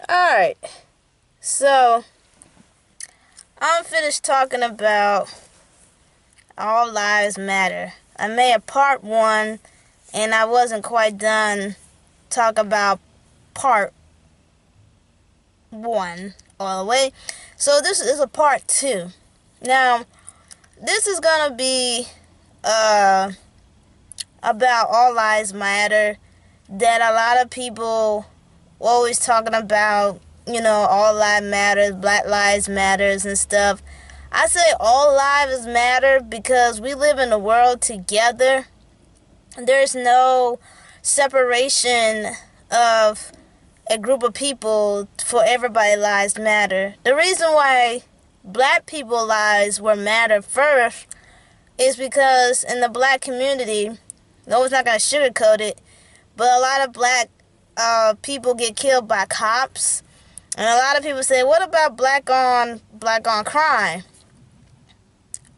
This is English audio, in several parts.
Alright, so I'm finished talking about All Lives Matter. I made a part 1 and I wasn't quite done talking about part 1 all the way. So this is a part 2. Now, this is gonna be about All Lives Matter, that a lot of people always talking about, all lives matters, Black Lives Matters and stuff. I say all lives matter because we live in a world together. There's no separation of a group of people for everybody lives matter. The reason why black people lives were matter first is because in the black community, no, it's not going to sugarcoat it, but a lot of black people get killed by cops. And a lot of people say, what about black on crime?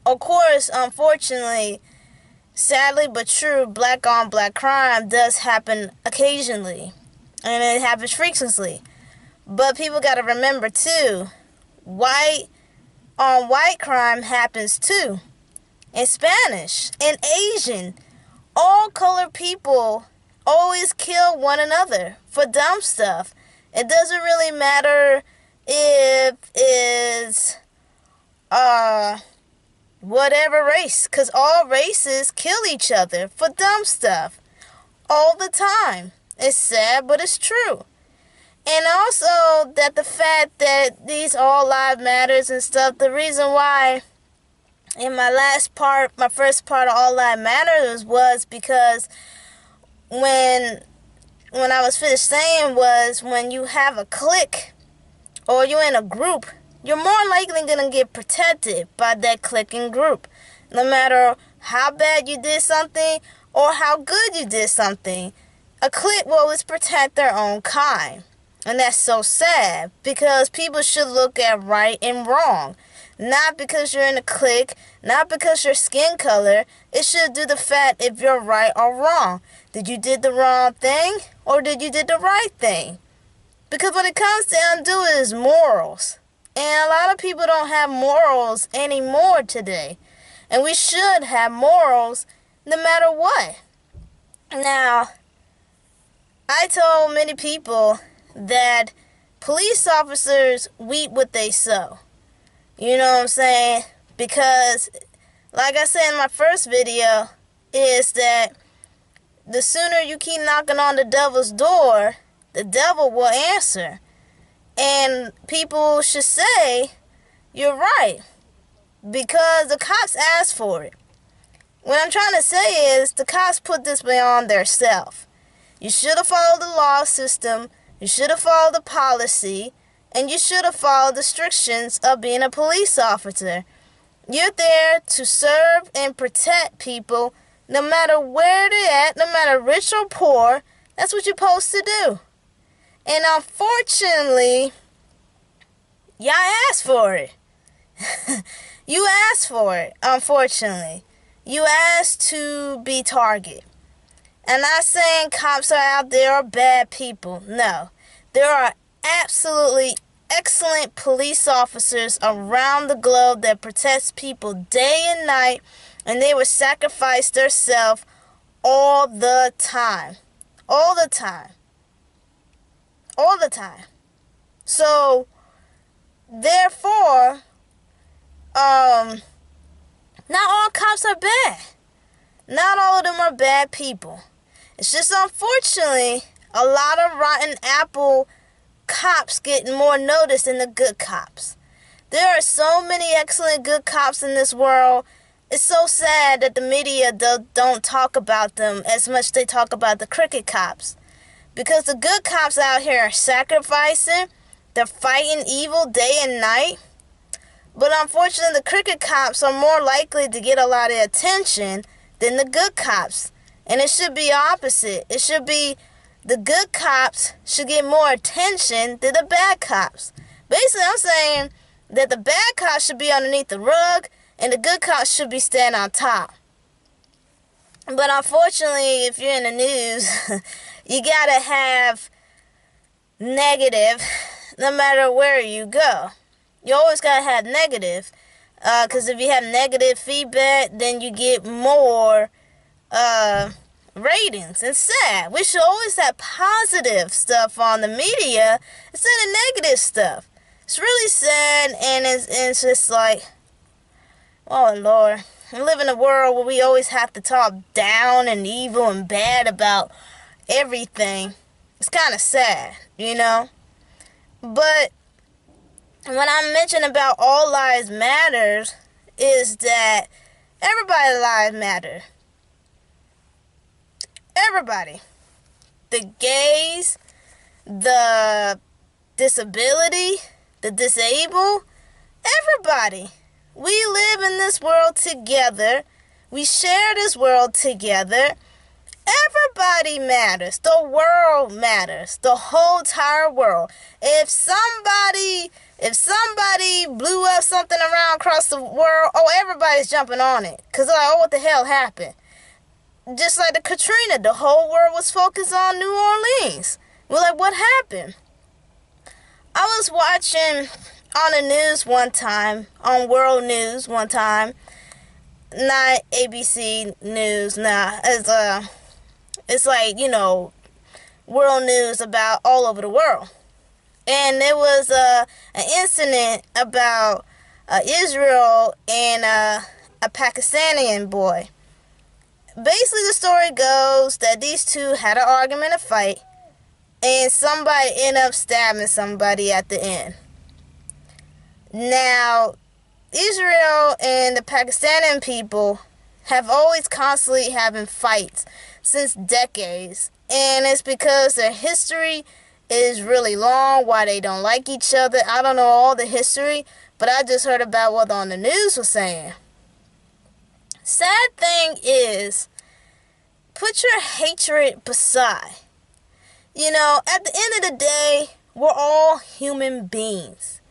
Of course, unfortunately, sadly but true, black on black crime does happen occasionally. And it happens frequently. But people got to remember too, white on white crime happens too. In Spanish, in Asian, all colored people always kill one another for dumb stuff. It doesn't really matter if it's whatever race, because all races kill each other for dumb stuff all the time. It's sad, but it's true. And also that the fact that these all lives matters and stuff, the reason why in my first part of All Lives Matters was because when I was finished saying was when you have a clique or you're in a group, you're more likely going to get protected by that clique and group. No matter how bad you did something or how good you did something, a clique will always protect their own kind. And that's so sad because people should look at right and wrong. Not because you're in a clique, not because your skin color. It should do the fact if you're right or wrong. Did you did the wrong thing or did you did the right thing? Because when it comes down to it is morals. And a lot of people don't have morals anymore today. And we should have morals no matter what. Now, I told many people that police officers reap what they sow. You know what I'm saying? Because, like I said in my first video, is that the sooner you keep knocking on the devil's door, the devil will answer. And people should say, you're right, because the cops asked for it. What I'm trying to say is the cops put this beyond their self. You should have followed the law system, you should have followed the policy, and you should have followed the restrictions of being a police officer. You're there to serve and protect people no matter where they're at, no matter rich or poor. That's what you're supposed to do. And unfortunately, y'all asked for it. You asked for it, unfortunately. You asked to be targeted. I'm not saying cops are out there are bad people. No. There are absolutely excellent police officers around the globe that protects people day and night, and they would sacrifice themselves all the time. All the time. All the time. So, therefore, not all cops are bad. Not all of them are bad people. It's just unfortunately a lot of rotten apple cops getting more notice than the good cops. There are so many excellent good cops in this world. It's so sad that the media don't talk about them as much as they talk about the crooked cops. Because the good cops out here are sacrificing, they're fighting evil day and night. But unfortunately, the crooked cops are more likely to get a lot of attention than the good cops. And it should be opposite. It should be the good cops should get more attention than the bad cops. Basically, I'm saying that the bad cops should be underneath the rug and the good cops should be standing on top. But unfortunately, if you're in the news, you gotta have negative no matter where you go. You always gotta have negative, because if you have negative feedback, then you get more ratings. It's sad. We should always have positive stuff on the media instead of negative stuff. It's really sad, and it's just like, oh Lord, we live in a world where we always have to talk down and evil and bad about everything. It's kind of sad, you know. But when I mention about all lives matters, is that everybody's lives matter. Everybody. The gays, the disability, the disabled, everybody. We live in this world together. We share this world together. Everybody matters. The world matters. The whole entire world. If somebody blew up something around across the world, oh, everybody's jumping on it. Because like, oh, what the hell happened? Just like the Katrina, the whole world was focused on New Orleans. We're like, what happened? I was watching on the news one time, on world news one time, not ABC News, nah, it's like, you know, world news about all over the world. And there was an incident about Israel and a Pakistani boy. Basically, the story goes that these two had an argument, a fight, and somebody ended up stabbing somebody at the end. Now, Israel and the Pakistani people have always constantly having fights since decades. And it's because their history is really long, why they don't like each other. I don't know all the history, but I just heard about what on the news was saying. Sad thing is, put your hatred beside. You know, at the end of the day, we're all human beings.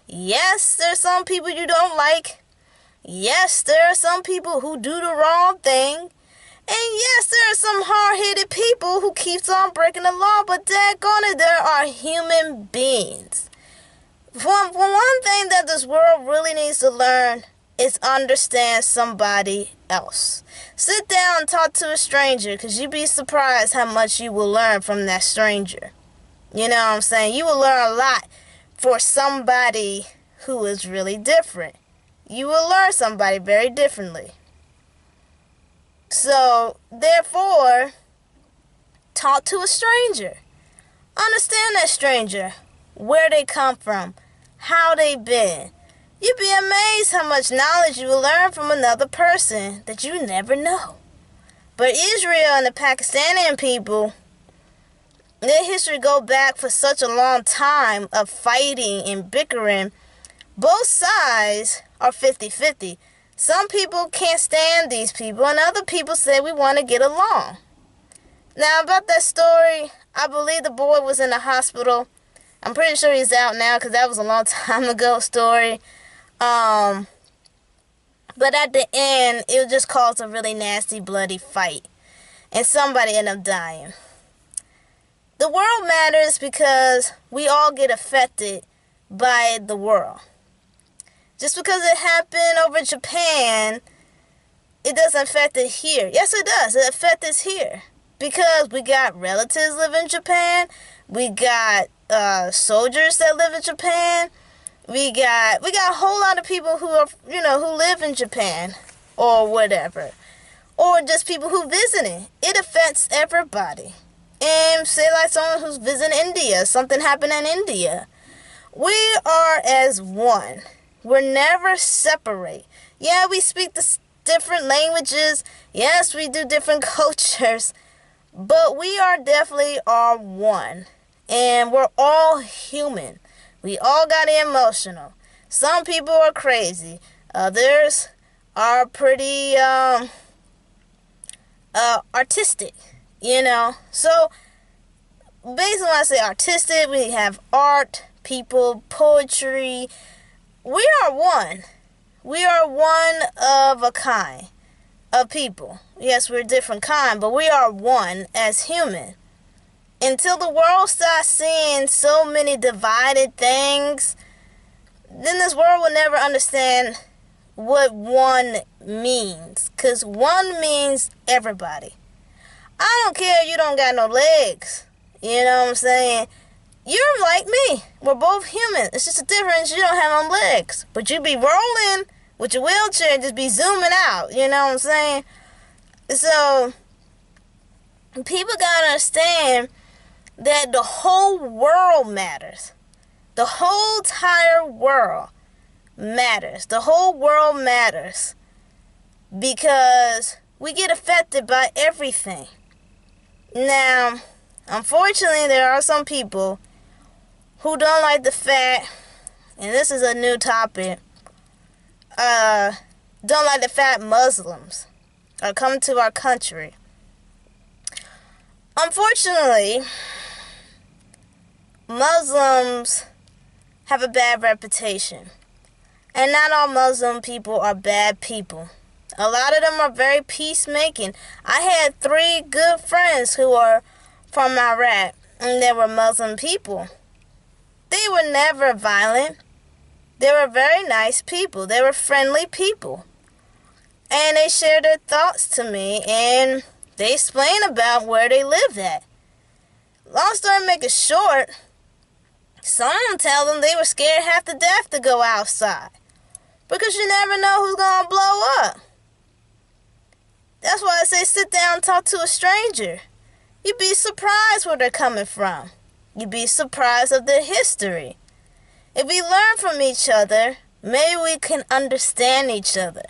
Yes, there's some people you don't like. Yes, there are some people who do the wrong thing. And yes, there are some hard-headed people who keeps on breaking the law, but daggone it, there are human beings. For one thing that this world really needs to learn is understand somebody else. Sit down and talk to a stranger, because you'd be surprised how much you will learn from that stranger. You know what I'm saying? You will learn a lot for somebody who is really different. You will learn somebody very differently. So, therefore, talk to a stranger. Understand that stranger, where they come from, how they been. You'd be amazed how much knowledge you will learn from another person that you never know. But Israel and the Pakistani people, their history go back for such a long time of fighting and bickering. Both sides are 50-50. Some people can't stand these people, and other people say we want to get along. Now, about that story, I believe the boy was in the hospital. I'm pretty sure he's out now, because that was a long time ago story. But at the end, it just caused a really nasty, bloody fight. And somebody ended up dying. The world matters because we all get affected by the world. Just because it happened over Japan, it doesn't affect it here. Yes, it does. It affects us here. Because we got relatives live in Japan. We got soldiers that live in Japan. We got a whole lot of people who are, who live in Japan or whatever. Or just people who visiting. It affects everybody. And say like someone who's visiting India. Something happened in India. We are as one. We're never separate. Yeah, we speak the different languages. Yes, we do different cultures. But we are definitely are one. And we're all human. We all got emotional. Some people are crazy. Others are pretty artistic, So basically when I say artistic, we have art, people, poetry. We are one. We are one of a kind of people. Yes, we're a different kind, but we are one as human. Until the world starts seeing so many divided things, then this world will never understand what one means. Because one means everybody. I don't care if you don't got no legs. You know what I'm saying? You're like me. We're both human. It's just a difference. You don't have no legs. But you be rolling with your wheelchair and just be zooming out. You know what I'm saying? So, people gotta understand that the whole world matters. The whole entire world matters. The whole world matters. Because we get affected by everything. Now, unfortunately, there are some people who don't like the fact, and this is a new topic, don't like the fact Muslims are coming to our country. Unfortunately, Muslims have a bad reputation. And not all Muslim people are bad people. A lot of them are very peacemaking. I had 3 good friends who are from Iraq, and they were Muslim people. They were never violent. They were very nice people. They were friendly people. And they shared their thoughts to me, and they explained about where they lived at. Long story make it short, some of them tell them they were scared half to death to go outside. Because you never know who's going to blow up. That's why I say sit down and talk to a stranger. You'd be surprised where they're coming from. You'd be surprised of their history. If we learn from each other, maybe we can understand each other.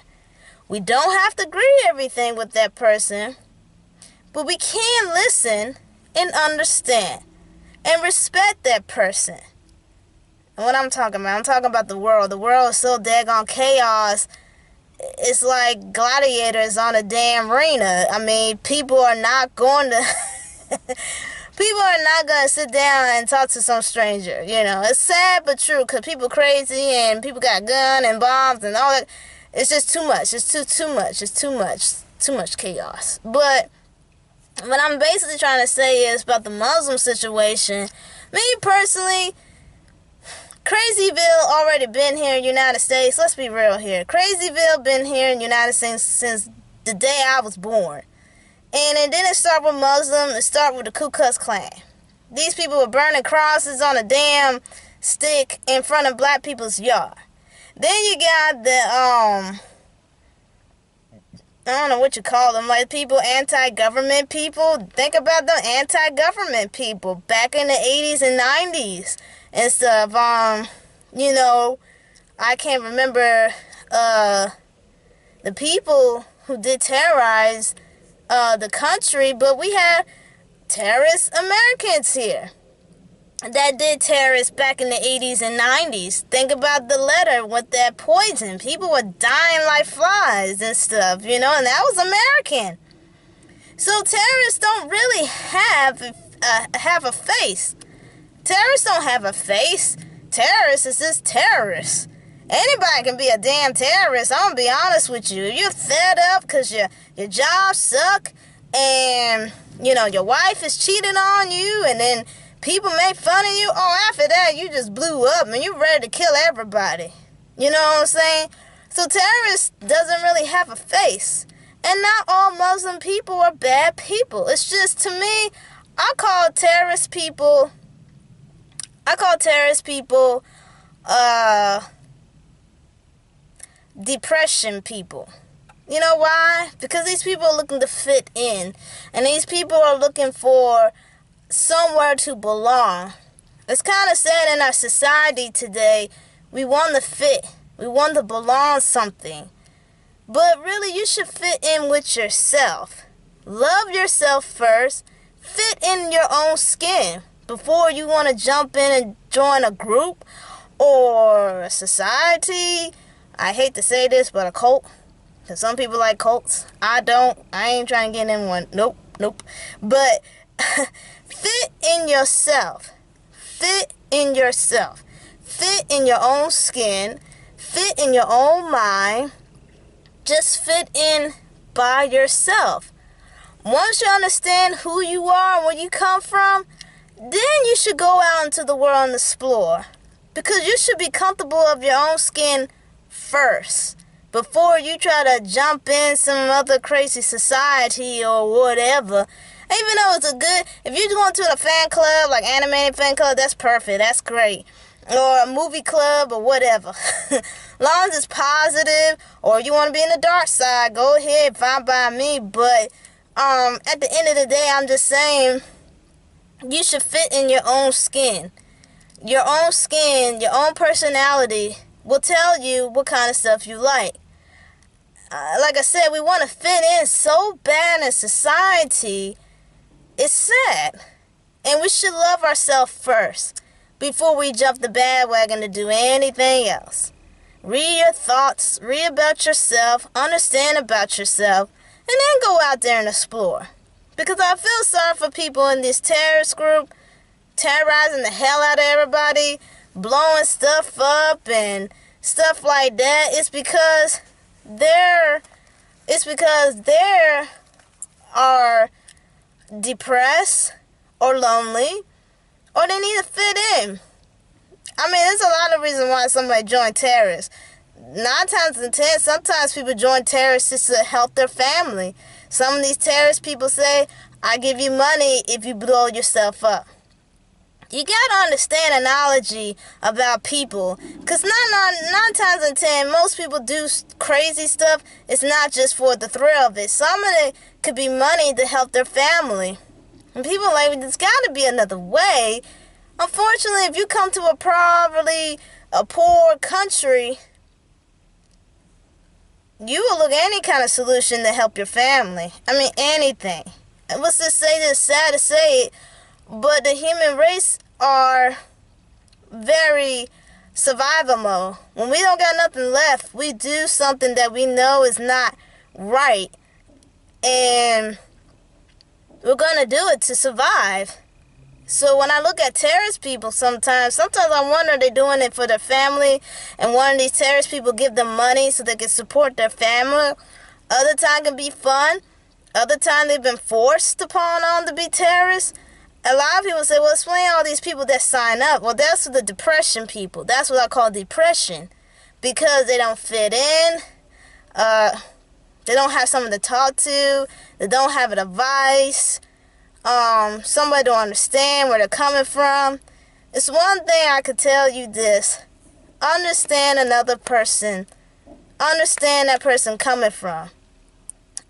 We don't have to agree everything with that person, but we can listen and understand and respect that person. And what I'm talking about the world. The world is so daggone chaos. It's like gladiators on a damn arena. I mean, people are not going to sit down and talk to some stranger. You know, it's sad but true, because people crazy and people got gun and bombs and all that. It's just too much. It's too much. It's too much chaos. But what I'm basically trying to say is about the Muslim situation. Me personally, Crazyville already been here in the United States. Let's be real here. Crazyville been here in the United States since the day I was born. And it didn't start with Muslim. It started with the Ku Klux Klan. These people were burning crosses on a damn stick in front of black people's yard. Then you got the, I don't know what you call them, like people, anti-government people. Think about the anti-government people back in the 80s and 90s and stuff. You know, I can't remember the people who did terrorize the country, but we had terrorist Americans here that did terrorists back in the 80s and 90s. Think about the letter with that poison. People were dying like flies and stuff, you know, and that was American. So terrorists don't really have a face. Terrorists don't have a face. Terrorists is just terrorists. Anybody can be a damn terrorist. I'm gonna be honest with you. You're fed up because your job suck, and you know your wife is cheating on you, and then people make fun of you. Oh, after that you just blew up and you're ready to kill everybody. You know what I'm saying? So terrorists doesn't really have a face. And not all Muslim people are bad people. It's just, to me, I call terrorist people depression people. You know why? Because these people are looking to fit in. And these people are looking for somewhere to belong. It's kind of sad in our society today. We want to fit. We want to belong something. But really, you should fit in with yourself. Love yourself first. Fit in your own skin before you want to jump in and join a group or a society. I hate to say this, but a cult. Because some people like cults. I don't. I ain't trying to get in one. Nope. But fit in yourself. Fit in yourself. Fit in your own skin. Fit in your own mind. Just fit in by yourself. Once you understand who you are and where you come from, then you should go out into the world and explore. Because you should be comfortable of your own skin first before you try to jump in some other crazy society or whatever. Even though it's if you're going to a fan club, like animated fan club, that's perfect, that's great. Or a movie club or whatever. Long as it's positive, or you want to be in the dark side, go ahead, fine by me. But at the end of the day, I'm just saying, you should fit in your own skin. Your own skin, your own personality will tell you what kind of stuff you like. Like I said, we want to fit in so bad in society. It's sad. And we should love ourselves first before we jump the bandwagon to do anything else. Read your thoughts, read about yourself, understand about yourself, and then go out there and explore. Because I feel sorry for people in this terrorist group terrorizing the hell out of everybody, blowing stuff up and stuff like that. It's because they are depressed or lonely, or they need to fit in. I mean, there's a lot of reasons why somebody joined terrorists. 9 times in 10, sometimes people join terrorists just to help their family. Some of these terrorist people say, I give you money if you blow yourself up. You gotta understand analogy about people, because nine times in 10, most people do crazy stuff. It's not just for the thrill of it. Some of it could be money to help their family. And people are like, there's gotta be another way. Unfortunately, if you come to a poor country, you will look at any kind of solution to help your family. I mean, anything. And let's just say this, sad to say it, but the human race are very survival mode. When we don't got nothing left, we do something that we know is not right. And we're going to do it to survive. So when I look at terrorist people sometimes I wonder they're doing it for their family, and one of these terrorist people give them money so they can support their family. Other time can be fun. Other time they've been forced upon on to be terrorists. A lot of people say, well, explain all these people that sign up. Well, that's the depression people. That's what I call depression. Because they don't fit in. They don't have someone to talk to. They don't have an advice. Somebody don't understand where they're coming from. It's one thing I could tell you this. Understand another person. Understand that person coming from.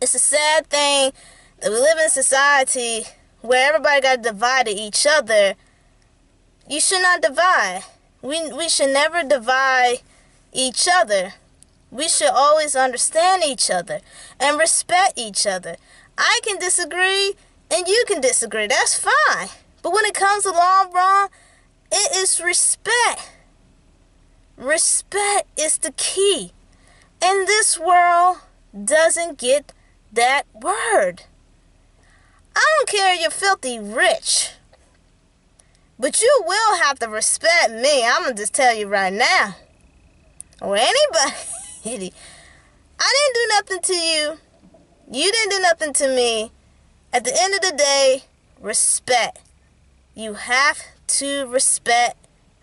It's a sad thing that we live in a society where everybody got divided each other. You should not divide. We should never divide each other. We should always understand each other and respect each other. I can disagree and you can disagree. That's fine. But when it comes to long run, it is respect. Respect is the key. And this world doesn't get that word. I don't care if you're filthy rich, but you will have to respect me. I'm going to just tell you right now. Or anybody. I didn't do nothing to you. You didn't do nothing to me. At the end of the day, respect. You have to respect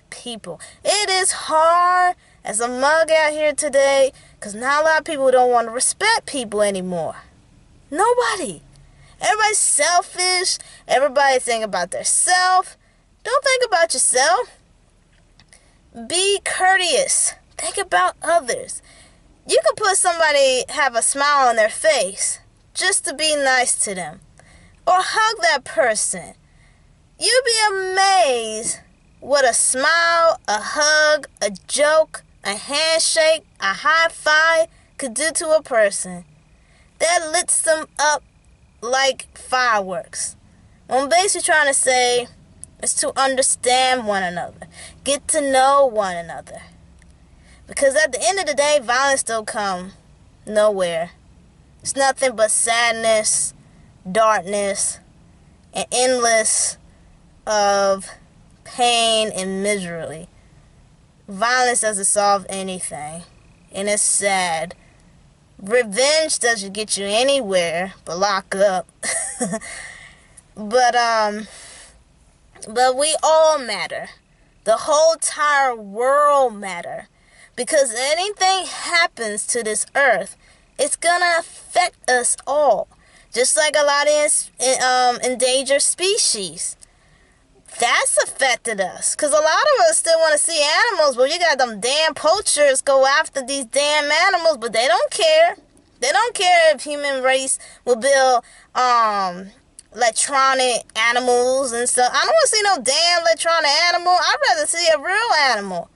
people. It is hard as a mug out here today because not a lot of people don't want to respect people anymore. Nobody. Everybody's selfish. Everybody's thinking about their self. Don't think about yourself. Be courteous. Think about others. You can put somebody, have a smile on their face just to be nice to them. Or hug that person. You'd be amazed what a smile, a hug, a joke, a handshake, a high five could do to a person. That lifts them up like fireworks. What I'm basically trying to say is to understand one another. Get to know one another. Because at the end of the day, violence don't come nowhere. It's nothing but sadness, darkness, and endless of pain and misery. Violence doesn't solve anything. And it's sad. Revenge doesn't get you anywhere but lock up. But But we all matter. The whole entire world matter. Because anything happens to this earth, it's gonna affect us all. Just like a lot of endangered species. That's affected us. Because a lot of us still want to see animals, but you got them damn poachers go after these damn animals, but they don't care. They don't care if human race will build electronic animals and stuff. I don't want to see no damn electronic animal. I'd rather see a real animal.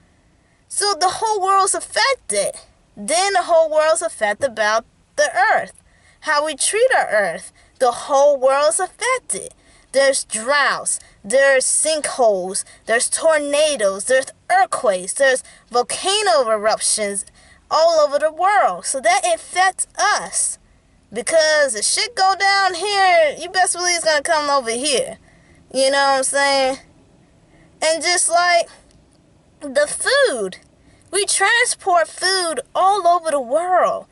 So the whole world's affected. Then the whole world's affected about the earth. How we treat our earth. The whole world's affected. There's droughts. There's sinkholes. There's tornadoes. There's earthquakes. There's volcano eruptions all over the world. So that affects us. Because if shit go down here, you best believe it's going to come over here. You know what I'm saying? And just like the food. We transport food all over the world.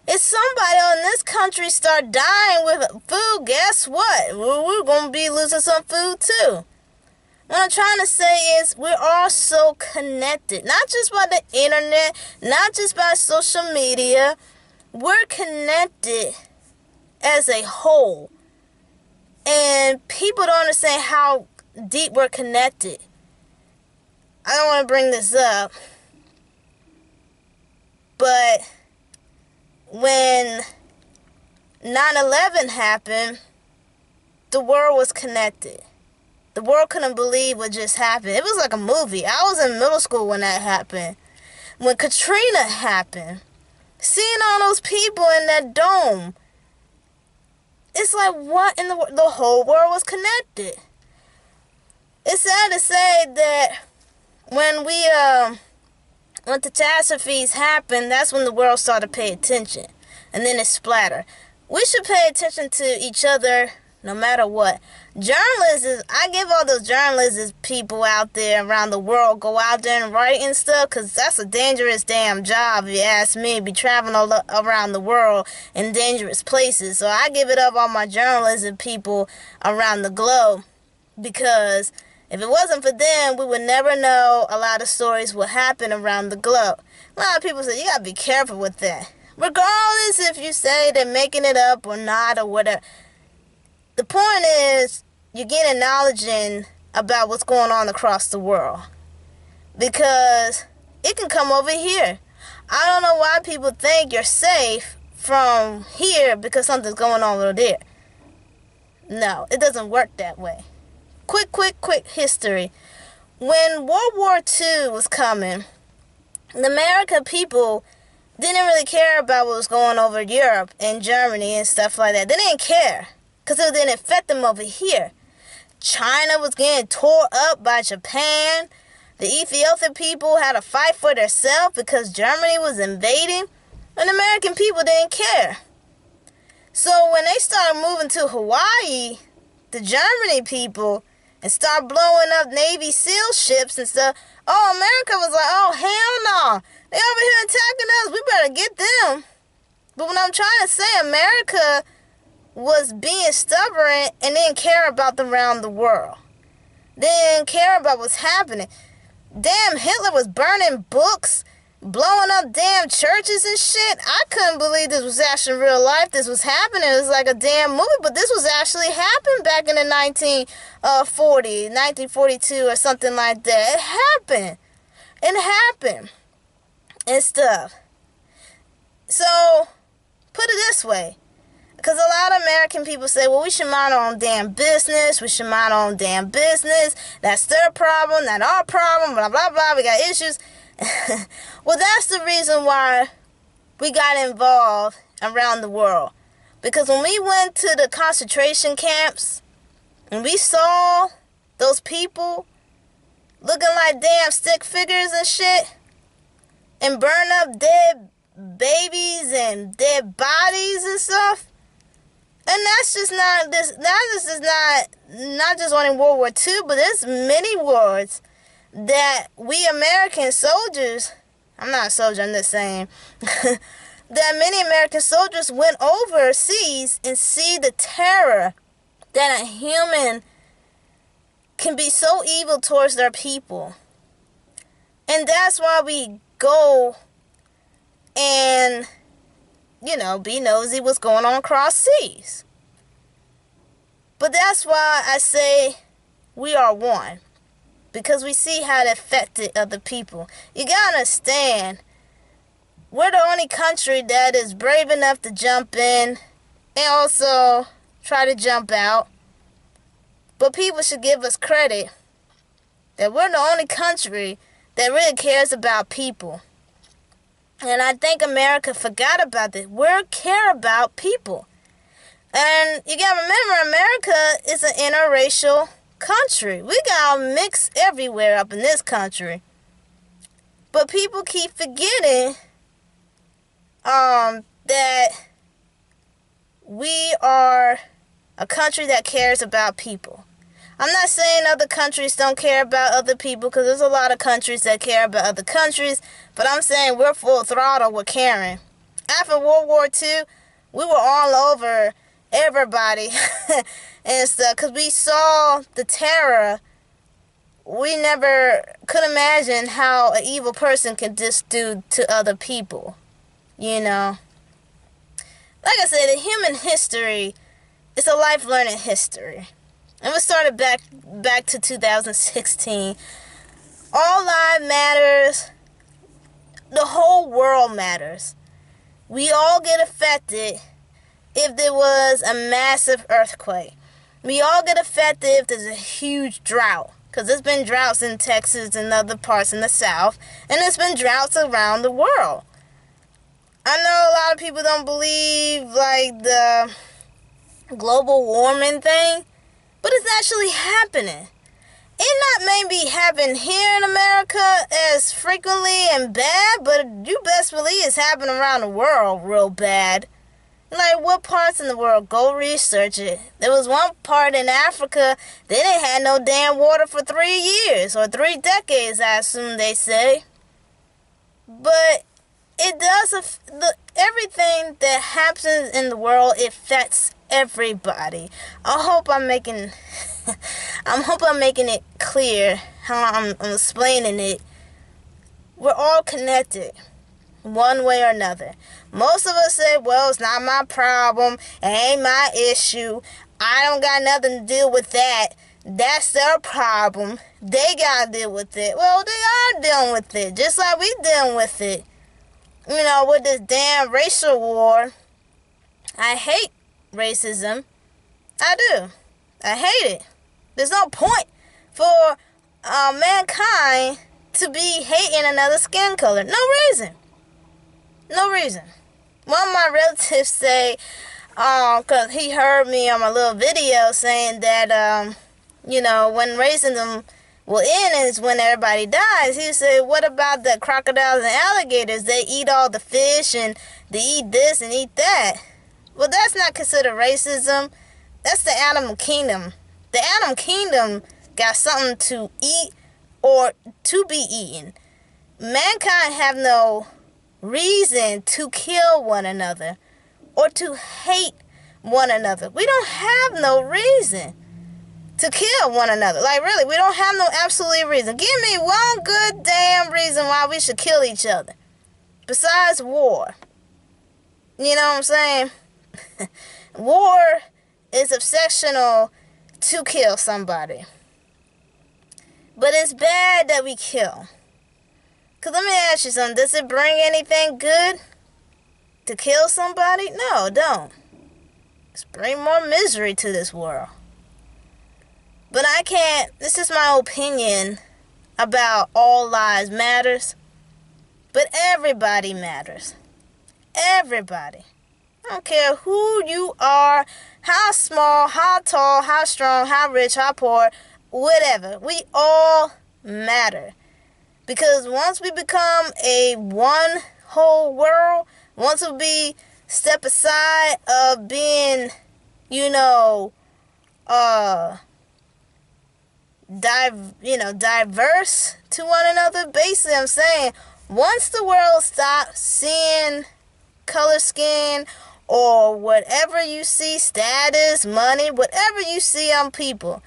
If somebody in this country start dying with food, guess what? We're going to be losing some food too. What I'm trying to say is we're all so connected. Not just by the internet, not just by social media. We're connected as a whole. And people don't understand how deep we're connected. I don't want to bring this up. But when 9/11 happened, the world was connected. The world couldn't believe what just happened. It was like a movie. I was in middle school when that happened. When Katrina happened, seeing all those people in that dome, it's like what in the world? The whole world was connected. It's sad to say that when catastrophes happen, that's when the world started to pay attention. And then it splattered. We should pay attention to each other no matter what. Journalists, I give all those journalists people out there around the world go out there and write and stuff, because that's a dangerous damn job, if you ask me, be traveling all around the world in dangerous places. So I give it up on my journalism people around the globe, because if it wasn't for them, we would never know a lot of stories what happen around the globe. A lot of people say, you gotta be careful with that. Regardless if you say they're making it up or not or whatever. The point is, you're getting knowledge about what's going on across the world. Because it can come over here. I don't know why people think you're safe from here because something's going on over there. No, it doesn't work that way. Quick history. When World War II was coming, the American people didn't really care about what was going over in Europe and Germany and stuff like that. They didn't care because it didn't affect them over here. China was getting tore up by Japan. The Ethiopian people had to fight for themselves because Germany was invading, and the American people didn't care. So when they started moving to Hawaii, the Germany people, and start blowing up Navy SEAL ships and stuff, oh, America was like, oh, hell no. They over here attacking us. We better get them. But what I'm trying to say, America was being stubborn and didn't care about them around the world. They didn't care about what's happening. Damn, Hitler was burning books, blowing up damn churches and shit. I couldn't believe this was actually real life. This was happening. It was like a damn movie, but this was actually happening back in the 1942 or something like that. It happened. It happened. And stuff. So, put it this way. Because a lot of American people say, well, we should mind our own damn business. We should mind our own damn business. That's their problem, not our problem, blah, blah, blah. We got issues. Well, that's the reason why we got involved around the world. Because when we went to the concentration camps and we saw those people looking like damn stick figures and shit and burn up dead babies and dead bodies and stuff, and that's just not this. This is not just only World War II, but there's many wars that we American soldiers, I'm not a soldier, I'm just saying, that many American soldiers went overseas and see the terror that a human can be so evil towards their people. And that's why we go and, be nosy what's going on across seas. But that's why I say we are one. Because we see how it affected other people. You gotta understand, we're the only country that is brave enough to jump in and also try to jump out. But people should give us credit that we're the only country that really cares about people. And I think America forgot about that. We care about people. And you gotta remember, America is an interracial country. We got mixed everywhere up in this country. But people keep forgetting that we are a country that cares about people. I'm not saying other countries don't care about other people, because there's a lot of countries that care about other countries, but I'm saying we're full throttle with caring. After World War II, we were all over everybody and stuff, because we saw the terror. We never could imagine how an evil person can just do to other people, Like I said, the human history is a life learning history. And we started back to 2016. All life matters. The whole world matters. We all get affected if there was a massive earthquake. We all get affected if there's a huge drought. Because there's been droughts in Texas and other parts in the South. And there's been droughts around the world. I know a lot of people don't believe the global warming thing. But it's actually happening. It not maybe happen here in America as frequently and bad, but you best believe it's happening around the world real bad. What parts in the world? Go research it. There was one part in Africa, they didn't have no damn water for 3 years, or 3 decades, I assume they say. But it does, everything that happens in the world affects everybody. I hope I'm making it clear how I'm explaining it. We're all connected, one way or another. Most of us say, well, it's not my problem, it ain't my issue, I don't got nothing to deal with that. That's their problem. They gotta deal with it. Well, they are dealing with it, just like we dealing with it. With this damn racial war. I hate racism. I do. I hate it. There's no point for mankind to be hating another skin color. No reason. No reason. One of my relatives say, because he heard me on my little video saying that, when racism will end is when everybody dies. He said, what about the crocodiles and alligators? They eat all the fish and they eat this and eat that. Well, that's not considered racism. That's the animal kingdom. The animal kingdom got something to eat or to be eaten. Mankind have no reason to kill one another or to hate one another. We don't have no reason to kill one another. Really, we don't have no absolute reason. Give me one good damn reason why we should kill each other. Besides war. You know what I'm saying? War is exceptional to kill somebody. But it's bad that we kill. Because let me ask you something. Does it bring anything good to kill somebody? No, it don't. It's bring more misery to this world. But I can't, this is my opinion about all lives matters. But everybody matters. Everybody. I don't care who you are, how small, how tall, how strong, how rich, how poor, whatever. We all matter. Because once we become a one whole world, once we step aside of being, diverse to one another. Basically, I'm saying, once the world stops seeing color skin or whatever you see, status, money, whatever you see on people,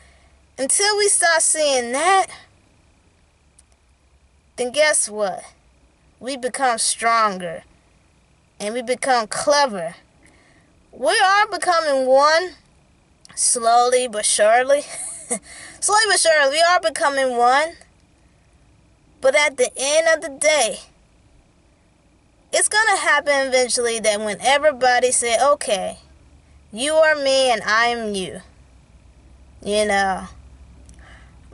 Until we start seeing that, then guess what? We become stronger and we become clever. We are becoming one, slowly but surely. Slowly but surely, we are becoming one. But at the end of the day, it's going to happen eventually that when everybody say, okay, you are me and I am you. You know,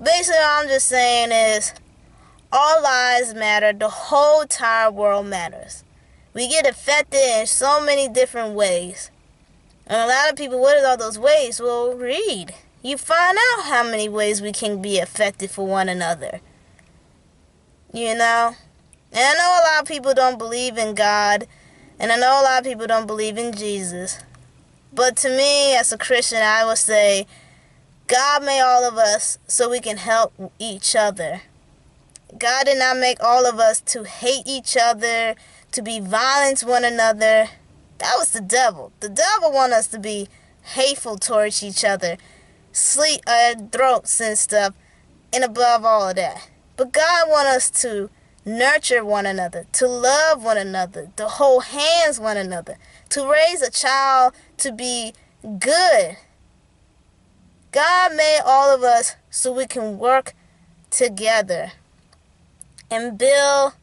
basically all I'm just saying is all lives matter. The whole entire world matters. We get affected in so many different ways. And a lot of people, what are all those ways? Well, read. You find out how many ways we can be affected for one another. You know? And I know a lot of people don't believe in God. And I know a lot of people don't believe in Jesus. But to me, as a Christian, I would say, God made all of us so we can help each other. God did not make all of us to hate each other, to be violent to one another. That was the devil. The devil wants us to be hateful towards each other, slit our throats and stuff, and above all of that. But God wants us to nurture one another, to love one another, to hold hands one another, to raise a child to be good. God made all of us so we can work together and build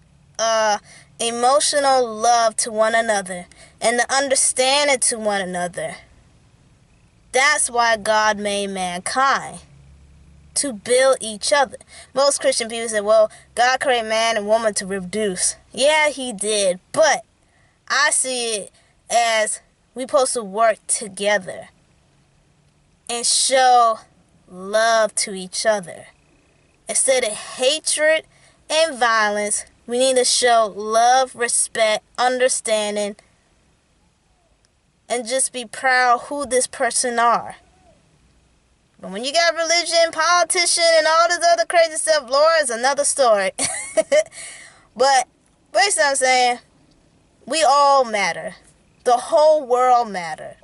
emotional love to one another and the understanding to one another. That's why God made mankind, to build each other. Most Christian people say, well, God created man and woman to reproduce. Yeah, he did, but I see it as we supposed to work together and show love to each other. Instead of hatred and violence, we need to show love, respect, understanding, and just be proud who this person are. But when you got religion, politician, and all this other crazy stuff, Lord, is another story. But basically I'm saying, we all matter. The whole world matter.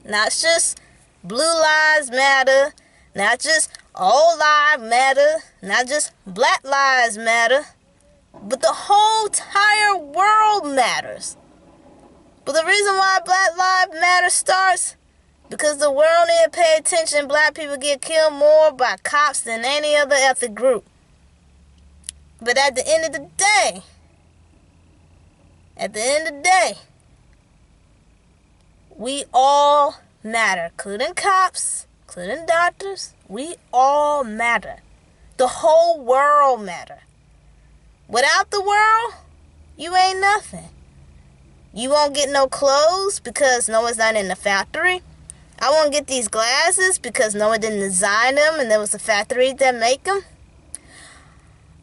Not just blue lives matter. Not just all lives matter. Not just black lives matter. But the whole entire world matters. But the reason why Black Lives Matter starts, because the world need to pay attention. Black people get killed more by cops than any other ethnic group. But at the end of the day, we all matter. Including cops, including doctors. We all matter. The whole world matter. Without the world, you ain't nothing. You won't get no clothes because no one's not in the factory. I won't get these glasses because no one didn't design them and there was a factory that make them.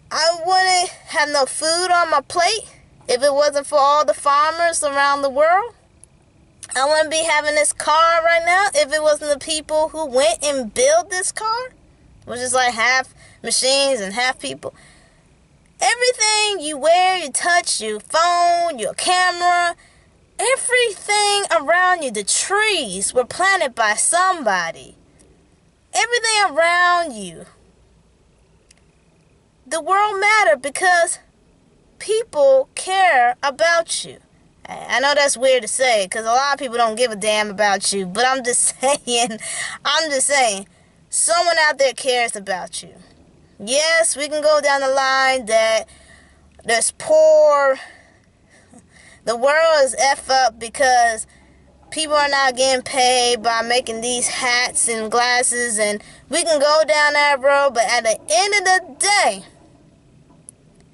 I wouldn't have no food on my plate if it wasn't for all the farmers around the world. I wouldn't be having this car right now if it wasn't the people who went and built this car, which is like half machines and half people. Everything you wear, you touch, your phone, your camera, everything around you, the trees were planted by somebody. Everything around you. The world matters because people care about you. I know that's weird to say because a lot of people don't give a damn about you, but I'm just saying, someone out there cares about you. Yes, we can go down the line that there's poor. The world is F up because people are not getting paid by making these hats and glasses, and we can go down that road, but at the end of the day,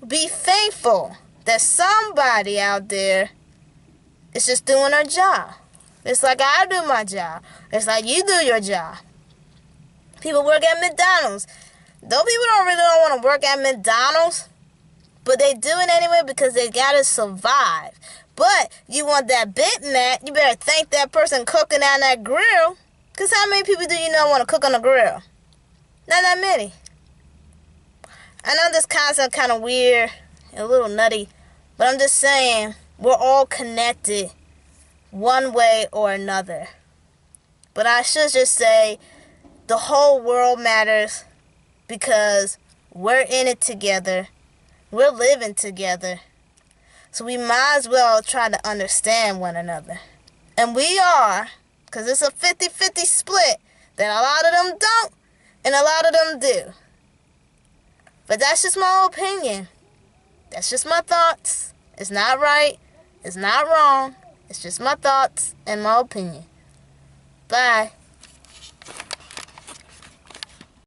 be thankful that somebody out there is just doing their job. It's like I do my job. It's like you do your job. People work at McDonald's. Though people don't really want to work at McDonald's, but they do it anyway because they gotta survive. But you want that Big Mac, you better thank that person cooking on that grill. Because how many people do you know want to cook on a grill? Not that many. I know this concept kind of weird, a little nutty, but I'm just saying we're all connected one way or another. But I should just say the whole world matters because we're in it together. We're living together. So we might as well try to understand one another. And we are, because it's a 50-50 split that a lot of them don't and a lot of them do. But that's just my opinion. That's just my thoughts. It's not right. It's not wrong. It's just my thoughts and my opinion. Bye.